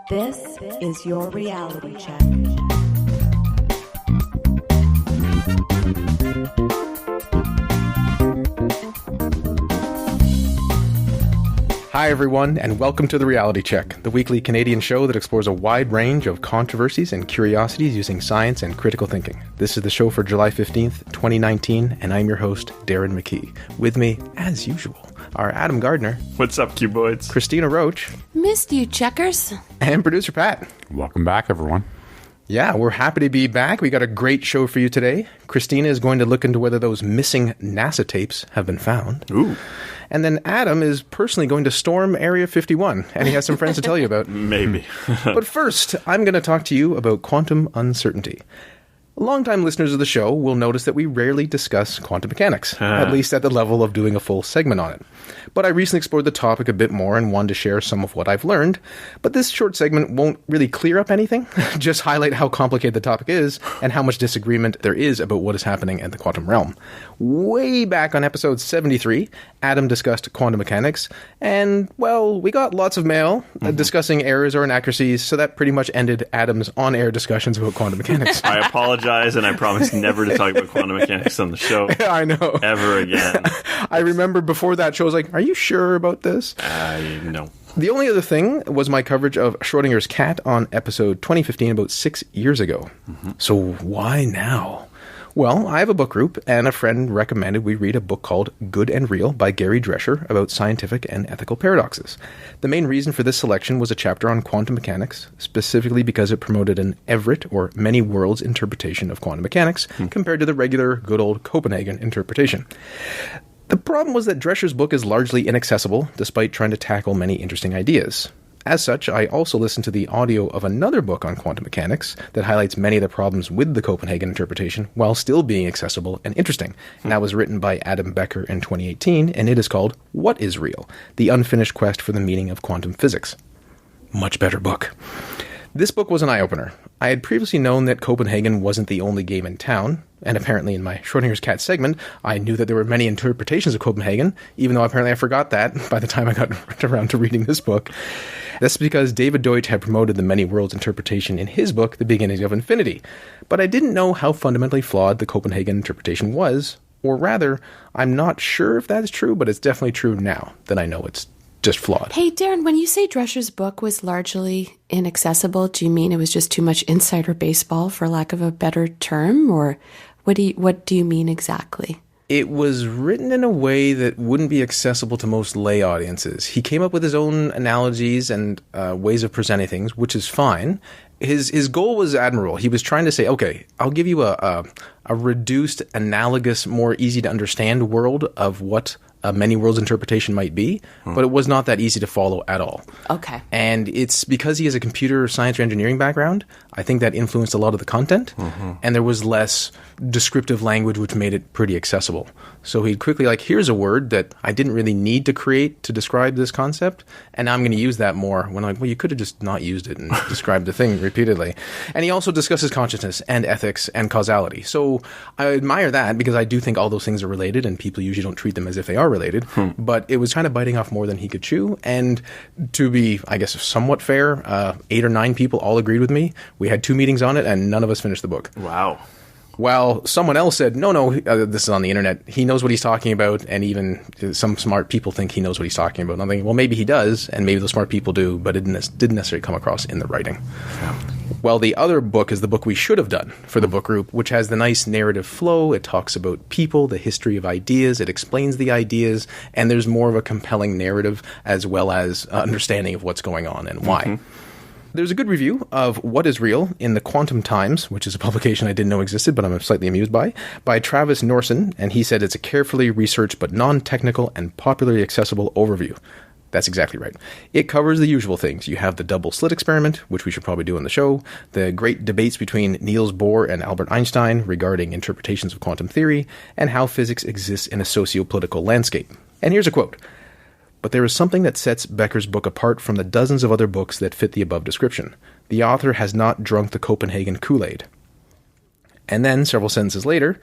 This is your reality check. Hi everyone, and welcome to The Reality Check, the weekly Canadian show that explores a wide range of controversies and curiosities using science and critical thinking. This is the show for July 15th, 2019, and I'm your host, Darren McKee. With me, as usual, are Adam Gardner. What's up, cuboids? Christina Roach. Missed you, checkers. And producer Pat. Welcome back, everyone. Yeah, we're happy to be back. We got a great show for you today. Christina is going to look into whether those missing NASA tapes have been found. Ooh. And then Adam is personally going to storm Area 51, and he has some friends to tell you about. Maybe. But first, I'm going to talk to you about quantum uncertainty. Longtime listeners of the show will notice that we rarely discuss quantum mechanics, at least at the level of doing a full segment on it. But I recently explored the topic a bit more and wanted to share some of what I've learned. But this short segment won't really clear up anything, just highlight how complicated the topic is and how much disagreement there is about what is happening in the quantum realm. Way back on episode 73, Adam discussed quantum mechanics, and, well, we got lots of mail discussing errors or inaccuracies, so that pretty much ended Adam's on-air discussions about quantum mechanics. I apologize, and I promise never to talk about quantum mechanics on the show. I know. Ever again. I remember before that show, I was like, are you sure about this? No. The only other thing was my coverage of Schrodinger's cat on episode 2015, about 6 years ago. So why now? Well, I have a book group, and a friend recommended we read a book called Good and Real by Gary Drescher about scientific and ethical paradoxes. The main reason for this selection was a chapter on quantum mechanics, specifically because it promoted an Everett, or many worlds, interpretation of quantum mechanics compared to the regular, good old Copenhagen interpretation. The problem was that Drescher's book is largely inaccessible, despite trying to tackle many interesting ideas. As such, I also listened to the audio of another book on quantum mechanics that highlights many of the problems with the Copenhagen interpretation while still being accessible and interesting. And that was written by Adam Becker in 2018, and it is called What is Real? The Unfinished Quest for the Meaning of Quantum Physics. Much better book. This book was an eye-opener. I had previously known that Copenhagen wasn't the only game in town, and apparently in my Schrodinger's cat segment, I knew that there were many interpretations of Copenhagen, even though apparently I forgot that by the time I got around to reading this book. That's because David Deutsch had promoted the many worlds interpretation in his book, The Beginnings of Infinity. But I didn't know how fundamentally flawed the Copenhagen interpretation was, or rather, I'm not sure if that is true, but it's definitely true now that I know it's just flawed. Hey, Darren, when you say Drescher's book was largely inaccessible, do you mean it was just too much insider baseball, for lack of a better term? Or what do you mean exactly? It was written in a way that wouldn't be accessible to most lay audiences. He came up with his own analogies and ways of presenting things, which is fine. His goal was admirable. He was trying to say, okay, I'll give you a reduced, analogous, more easy to understand world of what a many worlds interpretation might be, but it was not that easy to follow at all. Okay. And it's because he has a computer science or engineering background, I think that influenced a lot of the content, and there was less descriptive language which made it pretty accessible. So he'd quickly here's a word that I didn't really need to create to describe this concept, and now I'm going to use that more, when I'm like, well, you could have just not used it and described the thing repeatedly. And he also discusses consciousness and ethics and causality. So I admire that, because I do think all those things are related, and people usually don't treat them as if they are related, but it was kind of biting off more than he could chew. And to be, I guess, somewhat fair, 8 or 9 people all agreed with me. We had 2 meetings on it, and none of us finished the book. Wow. While someone else said, no, this is on the internet, he knows what he's talking about, and even some smart people think he knows what he's talking about. And I'm thinking, well, maybe he does, and maybe those smart people do, but it didn't necessarily come across in the writing. Yeah. Well, the other book is the book we should have done for the book group, which has the nice narrative flow. It talks about people, the history of ideas, it explains the ideas, and there's more of a compelling narrative as well as understanding of what's going on and why. There's a good review of What is Real in the Quantum Times, which is a publication I didn't know existed, but I'm slightly amused by Travis Norson, and he said it's a carefully researched but non-technical and popularly accessible overview. That's exactly right. It covers the usual things. You have the double slit experiment, which we should probably do on the show, the great debates between Niels Bohr and Albert Einstein regarding interpretations of quantum theory, and how physics exists in a socio-political landscape. And here's a quote. But there is something that sets Becker's book apart from the dozens of other books that fit the above description. The author has not drunk the Copenhagen Kool-Aid. And then, several sentences later,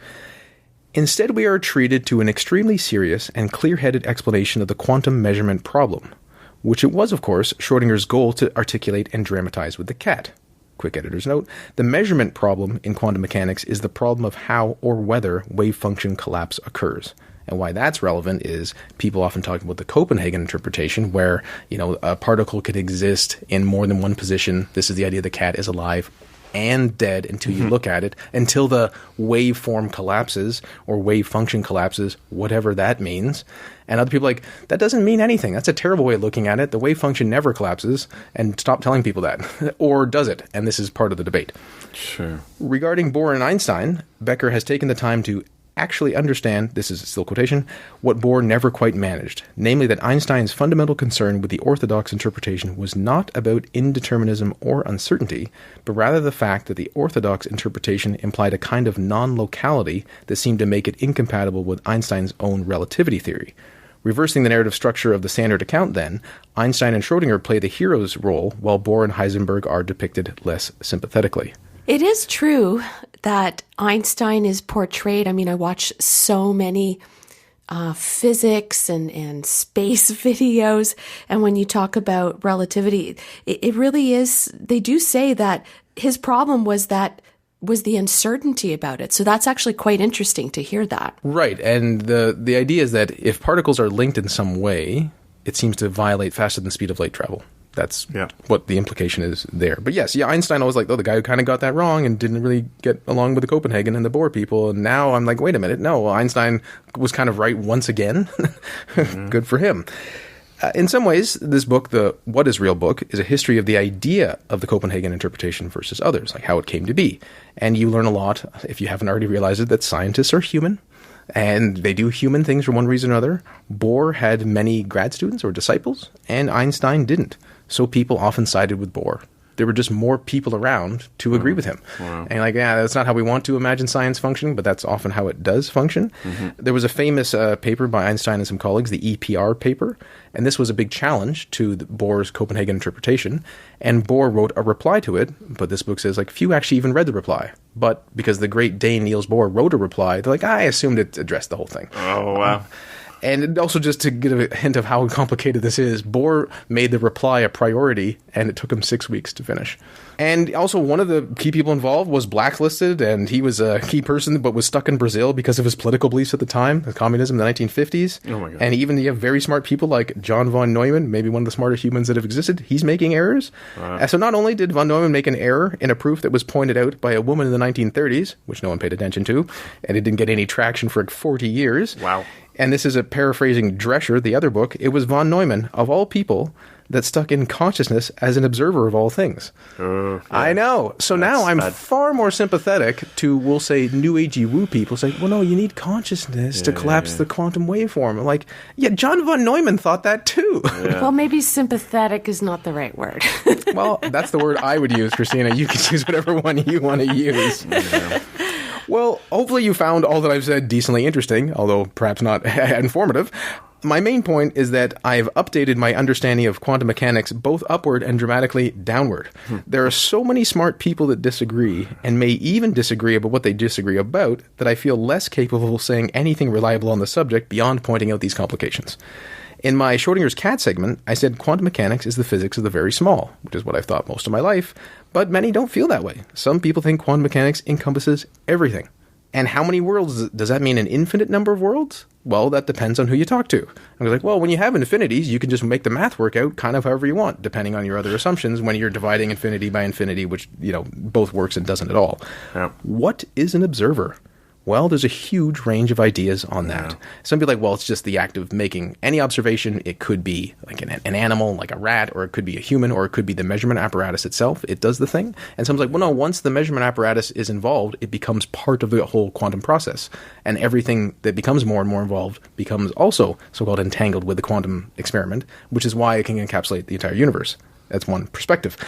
instead we are treated to an extremely serious and clear-headed explanation of the quantum measurement problem. which it was, of course, Schrödinger's goal to articulate and dramatize with the cat. Quick editor's note, the measurement problem in quantum mechanics is the problem of how or whether wave function collapse occurs. And why that's relevant is people often talk about the Copenhagen interpretation where, a particle could exist in more than one position. This is the idea the cat is alive and dead until you look at it, until the waveform collapses or wave function collapses, whatever that means. And other people are like, that doesn't mean anything. That's a terrible way of looking at it. The wave function never collapses, and stop telling people that. Or does it? And this is part of the debate. Sure. Regarding Bohr and Einstein, Becker has taken the time to actually understand, this is still quotation, what Bohr never quite managed, namely that Einstein's fundamental concern with the orthodox interpretation was not about indeterminism or uncertainty, but rather the fact that the orthodox interpretation implied a kind of non-locality that seemed to make it incompatible with Einstein's own relativity theory. Reversing the narrative structure of the standard account, then, Einstein and Schrödinger play the hero's role, while Bohr and Heisenberg are depicted less sympathetically. It is true that Einstein is portrayed. I mean, I watch so many physics and space videos. And when you talk about relativity, it really is, they do say that his problem was the uncertainty about it. So that's actually quite interesting to hear that. Right. And the idea is that if particles are linked in some way, it seems to violate faster than the speed of light travel. That's what the implication is there. But yes, Einstein always like, the guy who kind of got that wrong and didn't really get along with the Copenhagen and the Bohr people. And now I'm like, wait a minute. No, Einstein was kind of right once again. Good for him. In some ways, this book, the What is Real book, is a history of the idea of the Copenhagen interpretation versus others, like how it came to be. And you learn a lot, if you haven't already realized it, that scientists are human. And they do human things for one reason or another. Bohr had many grad students or disciples, and Einstein didn't. So people often sided with Bohr. There were just more people around to agree with him. Wow. And that's not how we want to imagine science functioning, but that's often how it does function. There was a famous paper by Einstein and some colleagues, the EPR paper, and this was a big challenge to Bohr's Copenhagen interpretation. And Bohr wrote a reply to it, but this book says few actually even read the reply. But because the great Dane Niels Bohr wrote a reply, they're like, I assumed it addressed the whole thing. Oh, wow. And also, just to give a hint of how complicated this is, Bohr made the reply a priority, and it took him 6 weeks to finish. And also, one of the key people involved was blacklisted, and he was a key person, but was stuck in Brazil because of his political beliefs at the time, the communism in the 1950s. Oh, my God. And even you have very smart people like John von Neumann, maybe one of the smartest humans that have existed. He's making errors. Wow. So not only did von Neumann make an error in a proof that was pointed out by a woman in the 1930s, which no one paid attention to, and it didn't get any traction for 40 years. Wow. And this is a paraphrasing Drescher, the other book. It was von Neumann, of all people, that stuck in consciousness as an observer of all things. Yeah. I know. So now I'm far more sympathetic to, we'll say, New Agey woo people say, well, no, you need consciousness to collapse the quantum waveform. I'm like, John von Neumann thought that too. Yeah. Well, maybe sympathetic is not the right word. Well, that's the word I would use, Christina. You can use whatever one you want to use. Yeah. Well, hopefully you found all that I've said decently interesting, although perhaps not informative. My main point is that I've updated my understanding of quantum mechanics both upward and dramatically downward. There are so many smart people that disagree, and may even disagree about what they disagree about, that I feel less capable of saying anything reliable on the subject beyond pointing out these complications. In my Schrödinger's cat segment, I said quantum mechanics is the physics of the very small, which is what I've thought most of my life, but many don't feel that way. Some people think quantum mechanics encompasses everything. And how many worlds? Does that mean an infinite number of worlds? Well, that depends on who you talk to. I was like, well, when you have infinities, you can just make the math work out kind of however you want, depending on your other assumptions when you're dividing infinity by infinity, which, both works and doesn't at all. Yeah. What is an observer? Well, there's a huge range of ideas on that. Yeah. Some people are like, well, it's just the act of making any observation. It could be like an animal, like a rat, or it could be a human, or it could be the measurement apparatus itself. It does the thing. And someone's like, well, no, once the measurement apparatus is involved, it becomes part of the whole quantum process. And everything that becomes more and more involved becomes also so-called entangled with the quantum experiment, which is why it can encapsulate the entire universe. That's one perspective.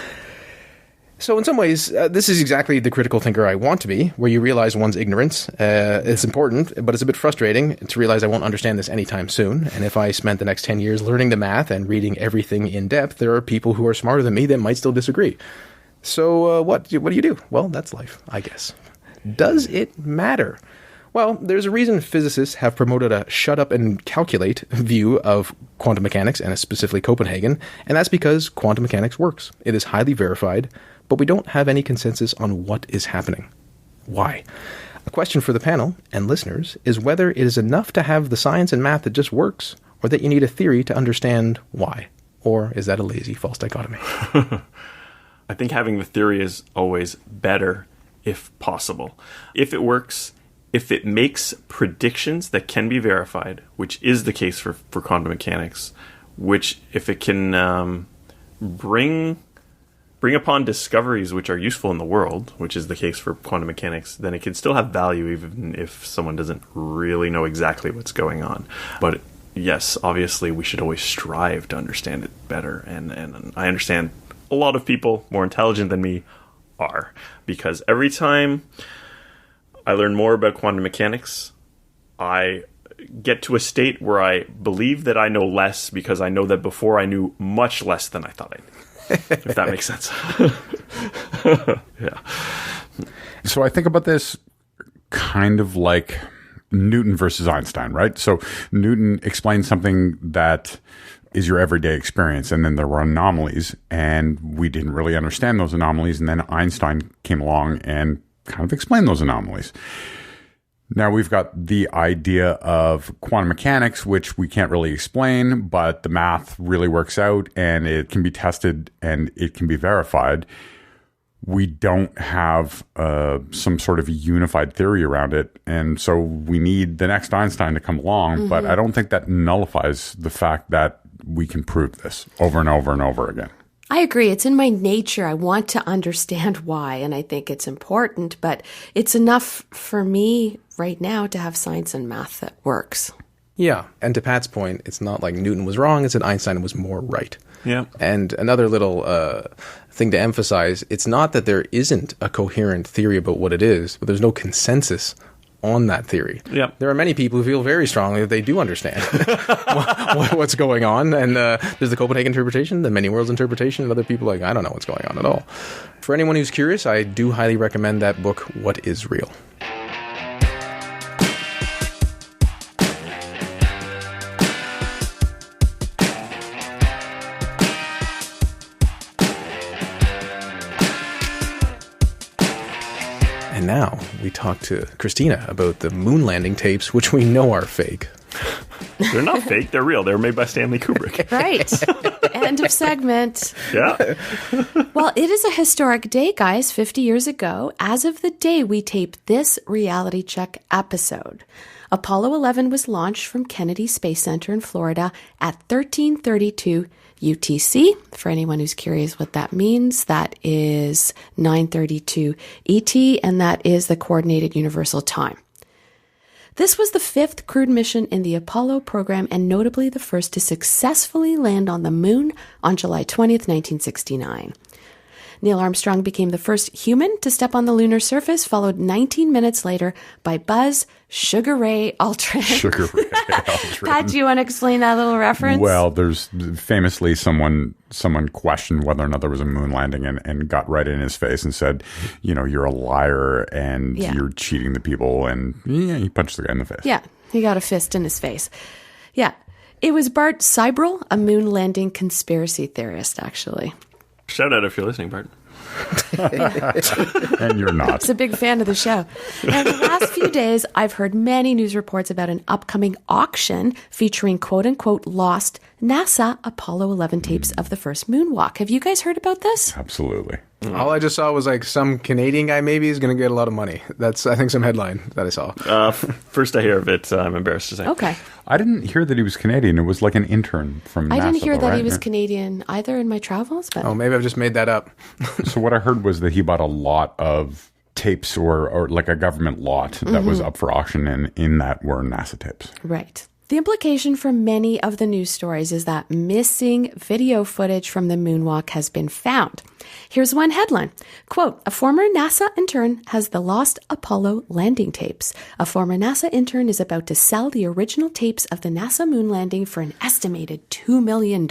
So in some ways, this is exactly the critical thinker I want to be, where you realize one's ignorance. It's important, but it's a bit frustrating to realize I won't understand this anytime soon. And if I spent the next 10 years learning the math and reading everything in depth, there are people who are smarter than me that might still disagree. So what do you do? Well, that's life, I guess. Does it matter? Well, there's a reason physicists have promoted a shut up and calculate view of quantum mechanics, and specifically Copenhagen, and that's because quantum mechanics works. It is highly verified, but we don't have any consensus on what is happening. Why? A question for the panel and listeners is whether it is enough to have the science and math that just works, or that you need a theory to understand why. Or is that a lazy false dichotomy? I think having the theory is always better if possible. If it works, if it makes predictions that can be verified, which is the case for quantum mechanics, which if it can bring upon discoveries which are useful in the world, which is the case for quantum mechanics, then it can still have value even if someone doesn't really know exactly what's going on. But yes, obviously we should always strive to understand it better. And I understand a lot of people more intelligent than me are, because every time I learn more about quantum mechanics, I get to a state where I believe that I know less because I know that before I knew much less than I thought I knew. If that makes sense. Yeah. So I think about this kind of like Newton versus Einstein, right? So Newton explained something that is your everyday experience, and then there were anomalies, and we didn't really understand those anomalies, and then Einstein came along and kind of explained those anomalies. Now we've got the idea of quantum mechanics, which we can't really explain, but the math really works out and it can be tested and it can be verified. We don't have some sort of unified theory around it. And so we need the next Einstein to come along, but I don't think that nullifies the fact that we can prove this over and over and over again. I agree. It's in my nature. I want to understand why, and I think it's important, but it's enough for me right now to have science and math that works. Yeah, and to Pat's point, it's not like Newton was wrong, it's that Einstein was more right. Yeah. And another little thing to emphasize, it's not that there isn't a coherent theory about what it is, but there's no consensus on that theory. Yeah. There are many people who feel very strongly that they do understand what's going on. And there's the Copenhagen interpretation, the many worlds interpretation, and other people like, I don't know what's going on at all. For anyone who's curious, I do highly recommend that book, What is Real? And now we talk to Christina about the moon landing tapes, which we know are fake. They're not fake. They're real. They were made by Stanley Kubrick. Right. End of segment. Yeah. Well, it is a historic day, guys. 50 years ago, as of the day we taped this reality check episode, Apollo 11 was launched from Kennedy Space Center in Florida at 1332 UTC. For anyone who's curious what that means, that is 9:32 ET, and that is the Coordinated Universal Time. This was the fifth crewed mission in the Apollo program, and notably the first to successfully land on the moon on July 20th, 1969. Neil Armstrong became the first human to step on the lunar surface, followed 19 minutes later by Buzz Sugar Ray Aldrin. Sugar Ray Aldrin. Pat, do you want to explain that little reference? Well, there's famously someone questioned whether or not there was a moon landing and got right in his face and said, you know, you're a liar and you're cheating the people. And he punched the guy in the face. Yeah, he got a fist in his face. Yeah. It was Bart Sibrel, a moon landing conspiracy theorist, actually. Shout out if you're listening, Bart. And you're not. He's a big fan of the show. And the last few days, I've heard many news reports about an upcoming auction featuring quote-unquote lost NASA Apollo 11 tapes of the first moonwalk. Have you guys heard about this? Absolutely. All I just saw was like some Canadian guy maybe is going to get a lot of money. That's, I think, some headline that I saw. First I hear of it, I'm embarrassed to say. Okay. I didn't hear that he was Canadian. It was like an intern from NASA. I didn't hear that right? he was Canadian either in my travels. But Oh, maybe I've just made that up. So what I heard was that he bought a lot of tapes or like a government lot that was up for auction, and in that were NASA tapes. Right. The implication for many of the news stories is that missing video footage from the moonwalk has been found. Here's one headline. Quote, a former NASA intern has the lost Apollo landing tapes. A former NASA intern is about to sell the original tapes of the NASA moon landing for an estimated $2 million.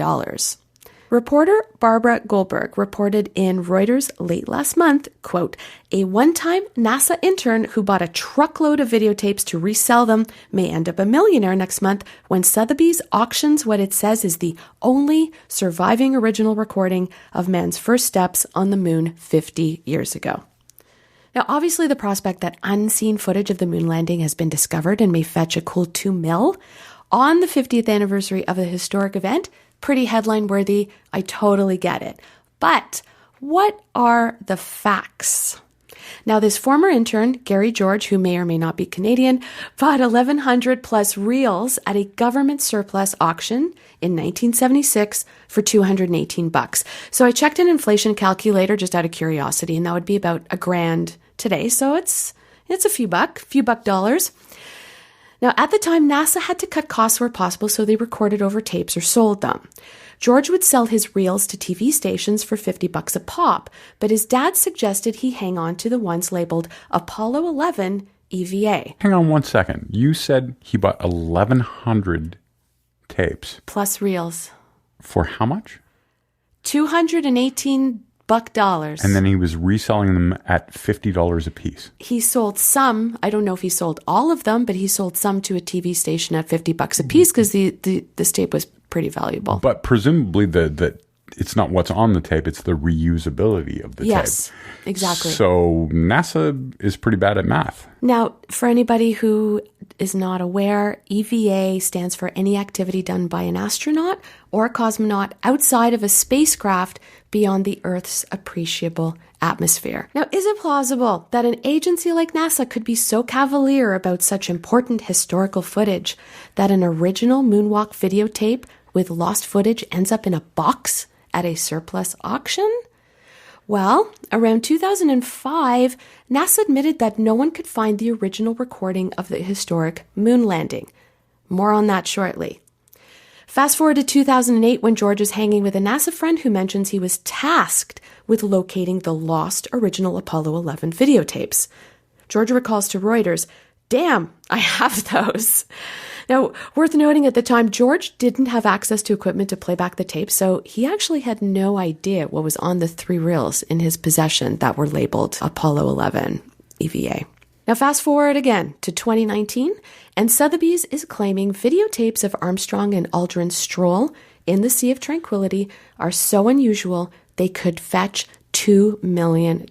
Reporter Barbara Goldberg reported in Reuters late last month, quote, a one-time NASA intern who bought a truckload of videotapes to resell them may end up a millionaire next month when Sotheby's auctions what it says is the only surviving original recording of man's first steps on the moon 50 years ago. Now, obviously, the prospect that unseen footage of the moon landing has been discovered and may fetch a cool $2 million on the 50th anniversary of the historic event, pretty headline worthy. I totally get it. But what are the facts? Now, this former intern, Gary George, who may or may not be Canadian, bought 1,100 plus reels at a government surplus auction in 1976 for $218. So I checked an inflation calculator just out of curiosity, and that would be about $1,000 today. So it's a few buck dollars. Now, at the time, NASA had to cut costs where possible, so they recorded over tapes or sold them. George would sell his reels to TV stations for $50 a pop, but his dad suggested he hang on to the ones labeled Apollo 11 EVA. Hang on one second. You said he bought 1,100 tapes. Plus reels. For how much? $218. And then he was reselling them at $50 a piece. He sold some. I don't know if he sold all of them, but he sold some to a TV station at $50 a piece because this tape was pretty valuable. But presumably it's not what's on the tape, it's the reusability of the tape. Yes, exactly. So NASA is pretty bad at math. Now, for anybody who is not aware, EVA stands for any activity done by an astronaut or a cosmonaut outside of a spacecraft beyond the Earth's appreciable atmosphere. Now, is it plausible that an agency like NASA could be so cavalier about such important historical footage that an original moonwalk videotape with lost footage ends up in a box at a surplus auction? Well, around 2005, NASA admitted that no one could find the original recording of the historic moon landing. More on that shortly. Fast forward to 2008 when George is hanging with a NASA friend who mentions he was tasked with locating the lost original Apollo 11 videotapes. George recalls to Reuters, "Damn, I have those." Now, worth noting at the time, George didn't have access to equipment to play back the tape, so he actually had no idea what was on the 3 reels in his possession that were labeled Apollo 11 EVA. Now, fast forward again to 2019, and Sotheby's is claiming videotapes of Armstrong and Aldrin's stroll in the Sea of Tranquility are so unusual they could fetch $2 million.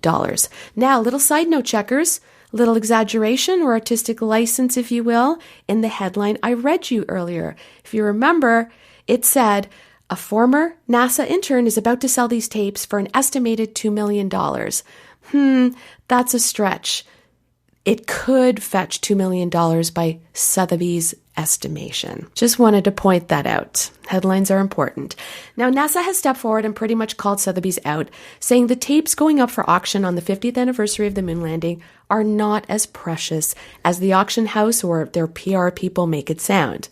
Now, little side note, checkers. Little exaggeration or artistic license, if you will, in the headline I read you earlier. If you remember, it said, a former NASA intern is about to sell these tapes for an estimated $2 million. That's a stretch. It could fetch $2 million by Sotheby's estimation. Just wanted to point that out. Headlines are important. Now, NASA has stepped forward and pretty much called Sotheby's out, saying the tapes going up for auction on the 50th anniversary of the moon landing are not as precious as the auction house or their PR people make it sound.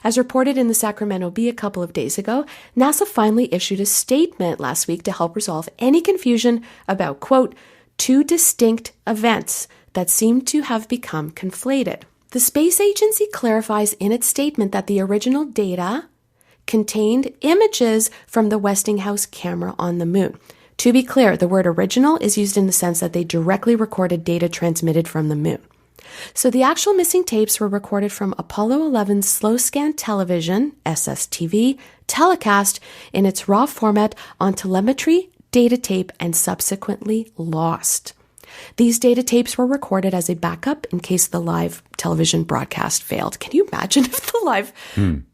As reported in the Sacramento Bee a couple of days ago, NASA finally issued a statement last week to help resolve any confusion about, quote, 2 distinct events that seem to have become conflated. The space agency clarifies in its statement that the original data contained images from the Westinghouse camera on the moon. To be clear, the word original is used in the sense that they directly recorded data transmitted from the moon. So the actual missing tapes were recorded from Apollo 11's slow scan television, SSTV, telecast in its raw format on telemetry, data tape, and subsequently lost. These data tapes were recorded as a backup in case the live television broadcast failed. Can you imagine if the live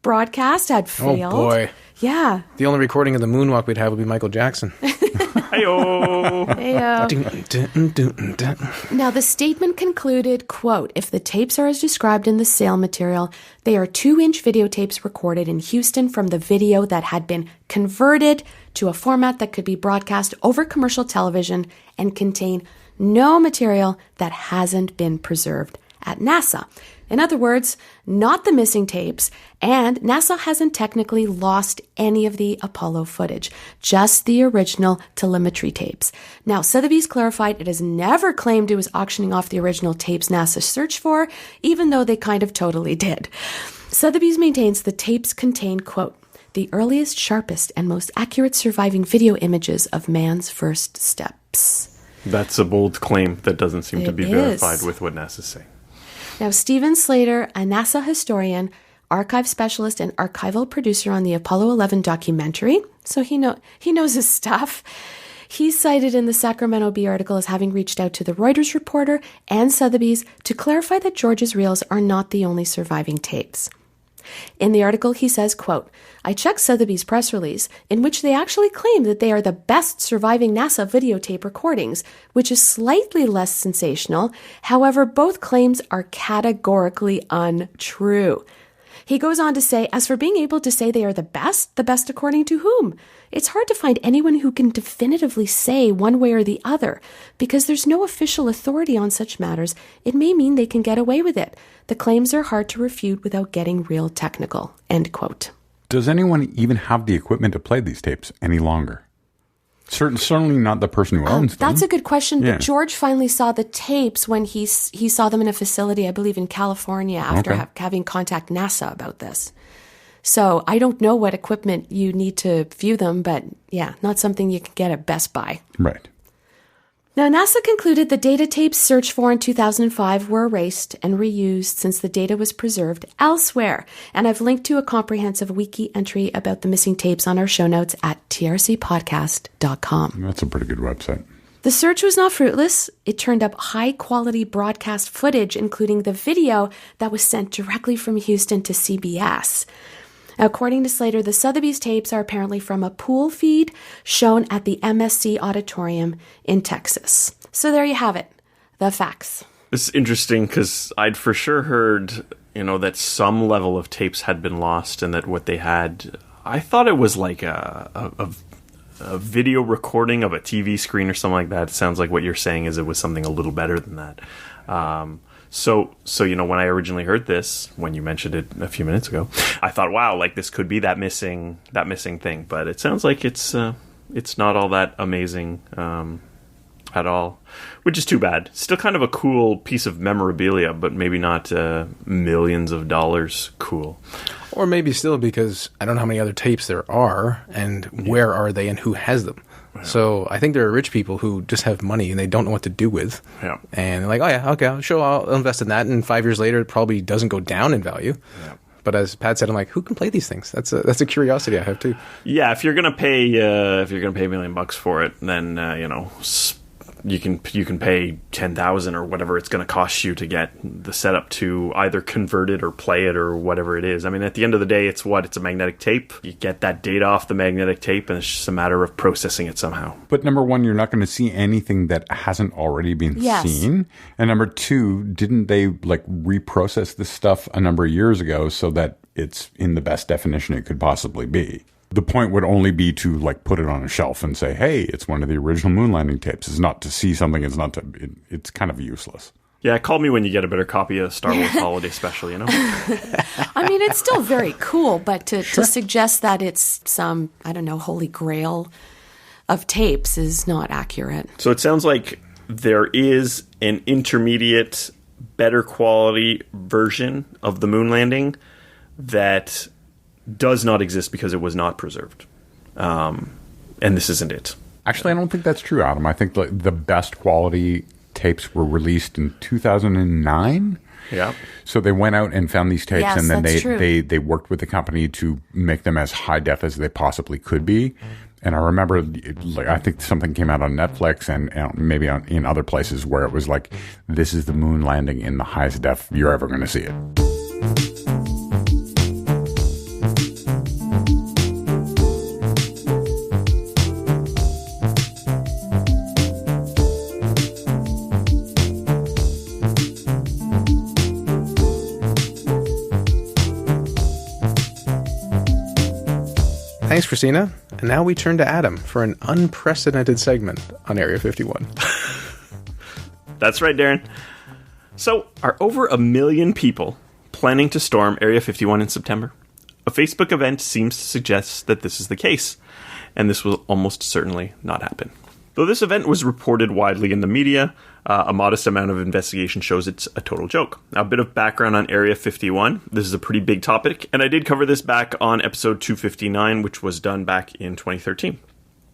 broadcast had failed? Oh, boy. Yeah. The only recording of the moonwalk we'd have would be Michael Jackson. Heyo. Now, the statement concluded, quote, if the tapes are as described in the sale material, they are 2-inch videotapes recorded in Houston from the video that had been converted to a format that could be broadcast over commercial television and contain no material that hasn't been preserved at NASA. In other words, not the missing tapes, and NASA hasn't technically lost any of the Apollo footage, just the original telemetry tapes. Now, Sotheby's clarified it has never claimed it was auctioning off the original tapes NASA searched for, even though they kind of totally did. Sotheby's maintains the tapes contain, quote, the earliest, sharpest, and most accurate surviving video images of man's first steps. That's a bold claim that doesn't seem to be It verified is. with what NASA's saying. Now, Stephen Slater, a NASA historian, archive specialist, and archival producer on the Apollo 11 documentary, so he knows his stuff. He's cited in the Sacramento Bee article as having reached out to the Reuters reporter and Sotheby's to clarify that George's reels are not the only surviving tapes. In the article, he says, quote, I checked Sotheby's press release, in which they actually claim that they are the best surviving NASA videotape recordings, which is slightly less sensational. However, both claims are categorically untrue. He goes on to say, as for being able to say they are the best according to whom? It's hard to find anyone who can definitively say one way or the other, because there's no official authority on such matters. It may mean they can get away with it. The claims are hard to refute without getting real technical. End quote. Does anyone even have the equipment to play these tapes any longer? Certainly not the person who owns them. That's a good question. Yeah. But George finally saw the tapes when he saw them in a facility, I believe, in California after having contact NASA about this. So I don't know what equipment you need to view them, but yeah, not something you can get at Best Buy. Right. Now, NASA concluded the data tapes searched for in 2005 were erased and reused since the data was preserved elsewhere. And I've linked to a comprehensive wiki entry about the missing tapes on our show notes at trcpodcast.com. That's a pretty good website. The search was not fruitless. It turned up high-quality broadcast footage, including the video that was sent directly from Houston to CBS. According to Slater, the Sotheby's tapes are apparently from a pool feed shown at the MSC Auditorium in Texas. So there you have it, the facts. It's interesting because I'd for sure heard, that some level of tapes had been lost and that what they had, I thought it was like a video recording of a TV screen or something like that. It sounds like what you're saying is it was something a little better than that. So when I originally heard this, when you mentioned it a few minutes ago, I thought, wow, like this could be that missing thing. But it sounds like it's not all that amazing at all, which is too bad. Still kind of a cool piece of memorabilia, but maybe not millions of dollars cool. Or maybe still because I don't know how many other tapes there are and where are they and who has them. Yeah. So I think there are rich people who just have money and they don't know what to do with. Yeah. And they're like, oh yeah, okay, I'll invest in that. And 5 years later, it probably doesn't go down in value. Yeah. But as Pat said, I'm like, who can play these things? That's a curiosity I have too. Yeah, if you're gonna pay $1 million for it, then you can pay $10,000 or whatever it's going to cost you to get the setup to either convert it or play it or whatever it is. I mean, at the end of the day, it's a magnetic tape. You get that data off the magnetic tape, and it's just a matter of processing it somehow. But number one, you're not going to see anything that hasn't already been seen. And number two, didn't they reprocess this stuff a number of years ago so that it's in the best definition it could possibly be? The point would only be to put it on a shelf and say, hey, it's one of the original moon landing tapes. It's not to see something. It's kind of useless. Yeah, call me when you get a better copy of Star Wars Holiday Special, I mean, it's still very cool, but to suggest that it's some, holy grail of tapes is not accurate. So it sounds like there is an intermediate, better quality version of the moon landing that does not exist because it was not preserved. And this isn't it. Actually, I don't think that's true, Adam. I think the best quality tapes were released in 2009. Yeah. So they went out and found these tapes, yes, and then they worked with the company to make them as high def as they possibly could be. And I remember, I think something came out on Netflix and maybe in other places where it was this is the moon landing in the highest def you're ever going to see it. Thanks, Christina. And now we turn to Adam for an unprecedented segment on Area 51. That's right, Darren. So, are over 1 million people planning to storm Area 51 in September? A Facebook event seems to suggest that this is the case, and this will almost certainly not happen. Though this event was reported widely in the media, a modest amount of investigation shows it's a total joke. Now, a bit of background on Area 51. This is a pretty big topic, and I did cover this back on episode 259, which was done back in 2013.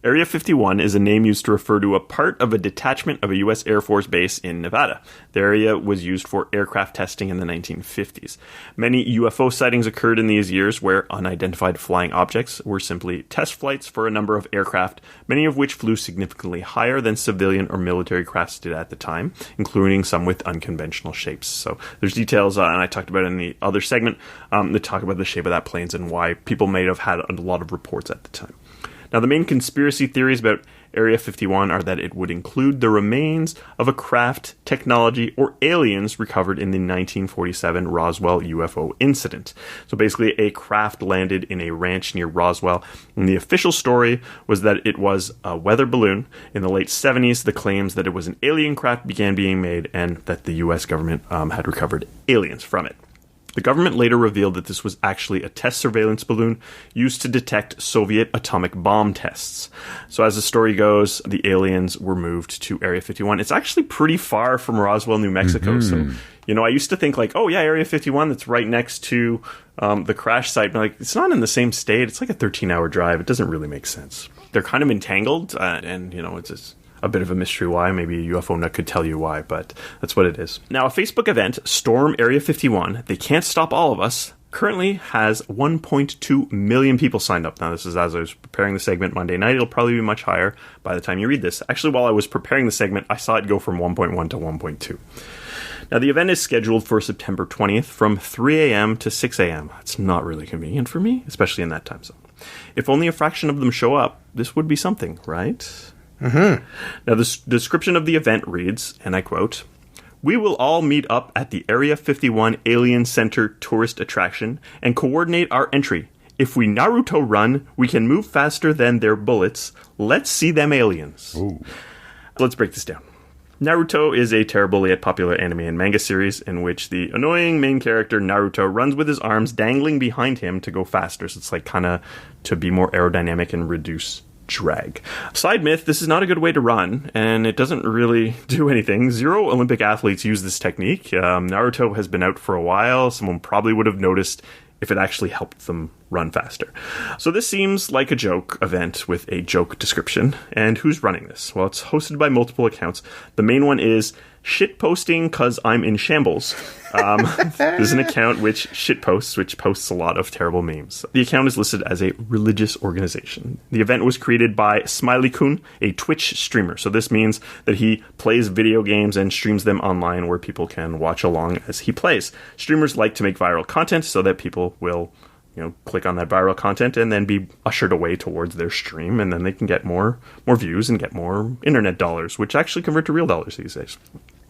Area 51 is a name used to refer to a part of a detachment of a U.S. Air Force base in Nevada. The area was used for aircraft testing in the 1950s. Many UFO sightings occurred in these years where unidentified flying objects were simply test flights for a number of aircraft, many of which flew significantly higher than civilian or military crafts did at the time, including some with unconventional shapes. So there's details, and I talked about it in the other segment, that talk about the shape of that planes and why people may have had a lot of reports at the time. Now, the main conspiracy theories about Area 51 are that it would include the remains of a craft, technology, or aliens recovered in the 1947 Roswell UFO incident. So basically, a craft landed in a ranch near Roswell, and the official story was that it was a weather balloon. In the late 70s, the claims that it was an alien craft began being made, and that the U.S. government had recovered aliens from it. The government later revealed that this was actually a test surveillance balloon used to detect Soviet atomic bomb tests. So as the story goes, the aliens were moved to Area 51. It's actually pretty far from Roswell, New Mexico. So, I used to think like, oh yeah, Area 51, that's right next to the crash site. But like, it's not in the same state. It's like a 13-hour drive. It doesn't really make sense. They're kind of entangled, and it's just a bit of a mystery why. Maybe a UFO nut could tell you why, but that's what it is. Now, a Facebook event, Storm Area 51, They Can't Stop All of Us, currently has 1.2 million people signed up. Now, this is as I was preparing the segment Monday night. It'll probably be much higher by the time you read this. Actually, while I was preparing the segment, I saw it go from 1.1 to 1.2. Now, the event is scheduled for September 20th from 3 a.m. to 6 a.m. That's not really convenient for me, especially in that time zone. If only a fraction of them show up, this would be something, right? Now, the description of the event reads, and I quote, "We will all meet up at the Area 51 Alien Center tourist attraction and coordinate our entry. If we Naruto run, we can move faster than their bullets. Let's see them aliens." Ooh. Let's break this down. Naruto is a terrible yet popular anime and manga series in which the annoying main character Naruto runs with his arms dangling behind him to go faster. So it's like kind of to be more aerodynamic and reduce drag. Side myth, this is not a good way to run, and it doesn't really do anything. 0 Olympic athletes use this technique. Naruto has been out for a while. Someone probably would have noticed if it actually helped them run faster. So this seems like a joke event with a joke description. And who's running this? Well, it's hosted by multiple accounts. The main one is Shitposting Cause I'm in Shambles. There's an account which posts a lot of terrible memes. The account is listed as a religious organization. The event was created by Smiley-kun, a Twitch streamer. So this means that he plays video games and streams them online where people can watch along as he plays. Streamers like to make viral content so that people will click on that viral content and then be ushered away towards their stream, and then they can get more views and get more internet dollars, which actually convert to real dollars these days.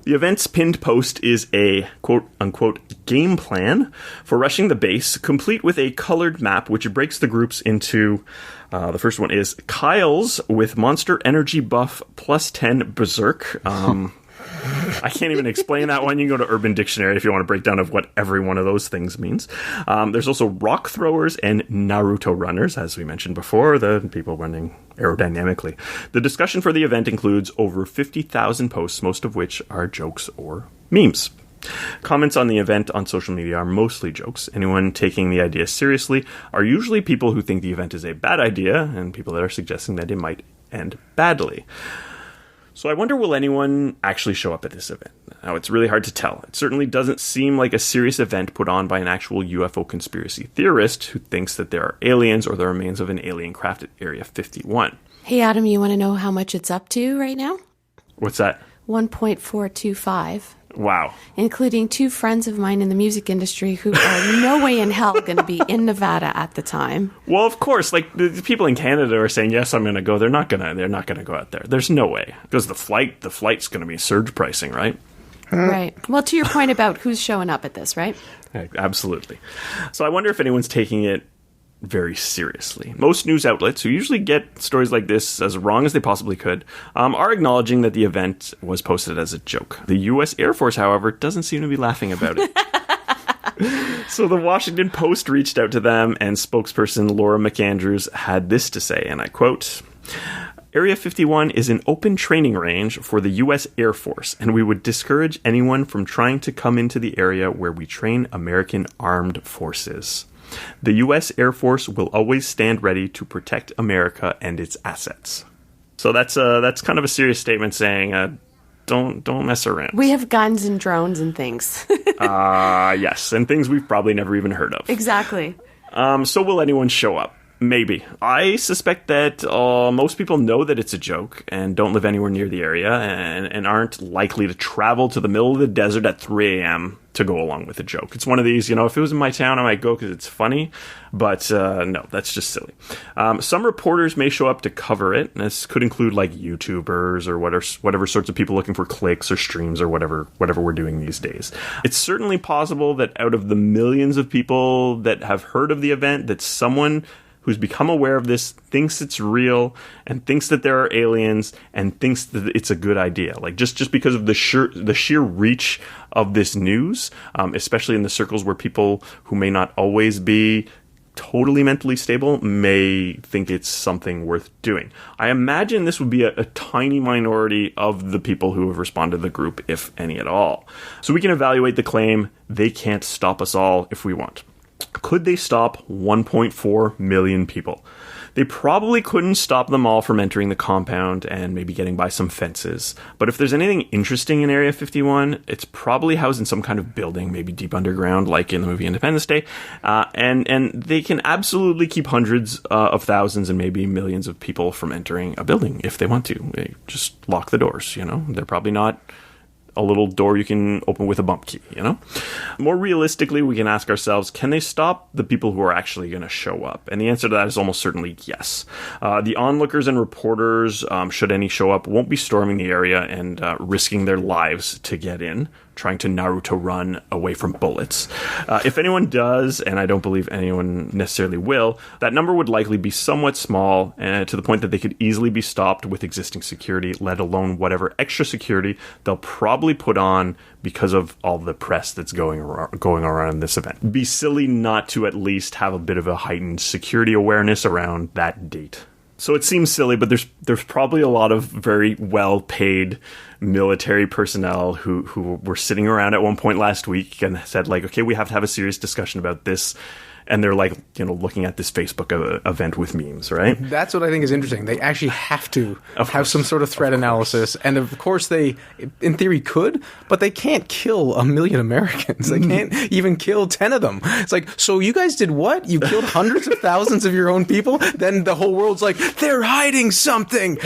The event's pinned post is a quote-unquote game plan for rushing the base, complete with a colored map which breaks the groups into, the first one is Kyle's with Monster Energy Buff plus 10 Berserk. I can't even explain that one. You can go to Urban Dictionary if you want a breakdown of what every one of those things means. There's also rock throwers and Naruto runners, as we mentioned before, the people running aerodynamically. The discussion for the event includes over 50,000 posts, most of which are jokes or memes. Comments on the event on social media are mostly jokes. Anyone taking the idea seriously are usually people who think the event is a bad idea and people that are suggesting that it might end badly. So I wonder, will anyone actually show up at this event? Now, it's really hard to tell. It certainly doesn't seem like a serious event put on by an actual UFO conspiracy theorist who thinks that there are aliens or the remains of an alien craft at Area 51. Hey, Adam, you want to know how much it's up to right now? What's that? 1.425. Wow. Including 2 friends of mine in the music industry who are no way in hell going to be in Nevada at the time. Well, of course, like the people in Canada are saying, yes, I'm going to go. They're not going to go out there. There's no way, because the flight's going to be surge pricing, right? Right. Well, to your point about who's showing up at this, right? Absolutely. So I wonder if anyone's taking it very seriously. Most news outlets, who usually get stories like this as wrong as they possibly could, are acknowledging that the event was posted as a joke. The U.S. Air Force, however, doesn't seem to be laughing about it. So the Washington Post reached out to them, and spokesperson Laura McAndrews had this to say, and I quote, Area 51 is an open training range for the U.S. Air Force, and we would discourage anyone from trying to come into the area where we train American armed forces. The U.S. Air Force will always stand ready to protect America and its assets. So that's kind of a serious statement saying, don't mess around. We have guns and drones and things. Yes, and things we've probably never even heard of. Exactly. So will anyone show up? Maybe. I suspect that most people know that it's a joke and don't live anywhere near the area and aren't likely to travel to the middle of the desert at 3 a.m. to go along with a joke. It's one of these, if it was in my town, I might go because it's funny. But no, that's just silly. Some reporters may show up to cover it. And this could include like YouTubers or whatever sorts of people looking for clicks or streams or whatever we're doing these days. It's certainly possible that out of the millions of people that have heard of the event, that someone who's become aware of this thinks it's real and thinks that there are aliens and thinks that it's a good idea. Like just because of the sheer reach of this news, especially in the circles where people who may not always be totally mentally stable may think it's something worth doing. I imagine this would be a tiny minority of the people who have responded to the group, if any at all. So we can evaluate the claim, they can't stop us all if we want. Could they stop 1.4 million people? They probably couldn't stop them all from entering the compound and maybe getting by some fences. But if there's anything interesting in Area 51, it's probably housed in some kind of building, maybe deep underground, like in the movie Independence Day. And they can absolutely keep hundreds of thousands and maybe millions of people from entering a building if they want to. They just lock the doors, They're probably not a little door you can open with a bump key, More realistically, we can ask ourselves, can they stop the people who are actually going to show up? And the answer to that is almost certainly yes. The onlookers and reporters, should any show up, won't be storming the area and risking their lives to get in, trying to Naruto run away from bullets. If anyone does, and I don't believe anyone necessarily will, that number would likely be somewhat small, to the point that they could easily be stopped with existing security, let alone whatever extra security they'll probably put on because of all the press that's going around this event. It'd be silly not to at least have a bit of a heightened security awareness around that date. So it seems silly, but there's probably a lot of very well-paid military personnel who were sitting around at one point last week and said, like, okay, we have to have a serious discussion about this. And they're like, looking at this Facebook event with memes, right? That's what I think is interesting. They actually have to have some sort of threat analysis. And of course they, in theory, could, but they can't kill 1 million Americans. They can't even kill 10 of them. It's like, so you guys did what? You killed hundreds of thousands of your own people? Then the whole world's like, they're hiding something.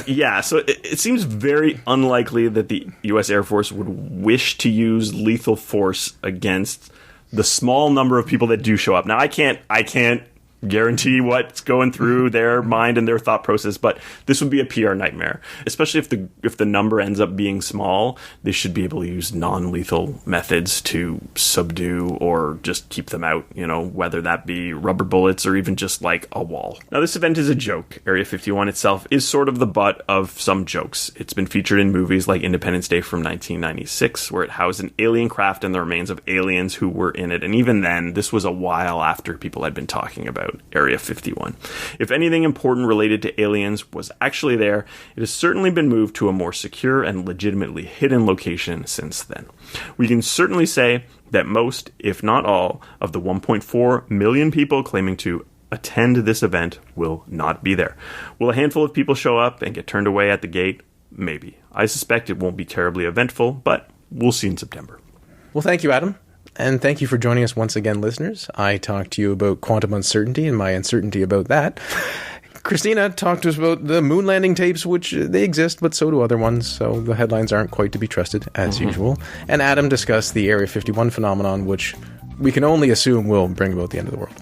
Yeah, so it seems very unlikely that the U.S. Air Force would wish to use lethal force against the small number of people that do show up. Now, I can't guarantee what's going through their mind and their thought process, but this would be a PR nightmare. Especially if the number ends up being small, they should be able to use non-lethal methods to subdue or just keep them out, whether that be rubber bullets or even just like a wall. Now, this event is a joke. Area 51 itself is sort of the butt of some jokes. It's been featured in movies like Independence Day from 1996, where it housed an alien craft and the remains of aliens who were in it. And even then, this was a while after people had been talking about Area 51. If anything important related to aliens was actually there, it has certainly been moved to a more secure and legitimately hidden location since then. We can certainly say that most, if not all, of the 1.4 million people claiming to attend this event will not be there. Will a handful of people show up and get turned away at the gate? Maybe. I suspect it won't be terribly eventful, but we'll see in September. Well, thank you, Adam. And thank you for joining us once again, listeners. I talked to you about quantum uncertainty and my uncertainty about that. Christina talked to us about the moon landing tapes, which they exist, but so do other ones, so the headlines aren't quite to be trusted, as usual. And Adam discussed the Area 51 phenomenon, which we can only assume will bring about the end of the world.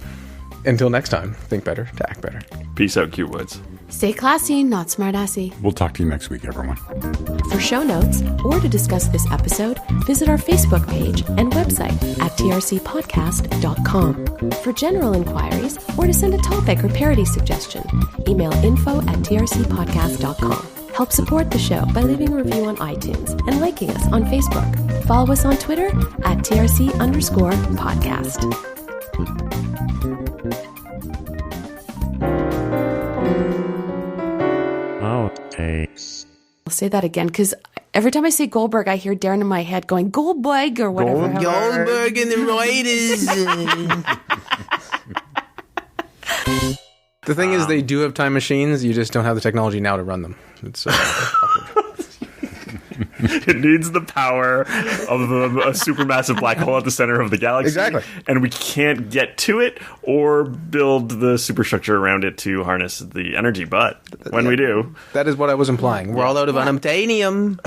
Until next time, think better to act better. Peace out, cute woods. Stay classy, not smartassy. We'll talk to you next week, everyone. For show notes or to discuss this episode, visit our Facebook page and website at trcpodcast.com. For general inquiries or to send a topic or parody suggestion, email info@trcpodcast.com. Help support the show by leaving a review on iTunes and liking us on Facebook. Follow us on Twitter at TRC_podcast. takes. I'll say that again because every time I say Goldberg, I hear Darren in my head going Goldberg or whatever. Goldberg and the Raiders. The thing is, they do have time machines. You just don't have the technology now to run them. It's It needs the power of a supermassive black hole at the center of the galaxy. Exactly. And we can't get to it or build the superstructure around it to harness the energy. But when we do... that is what I was implying. We're all out of unobtainium.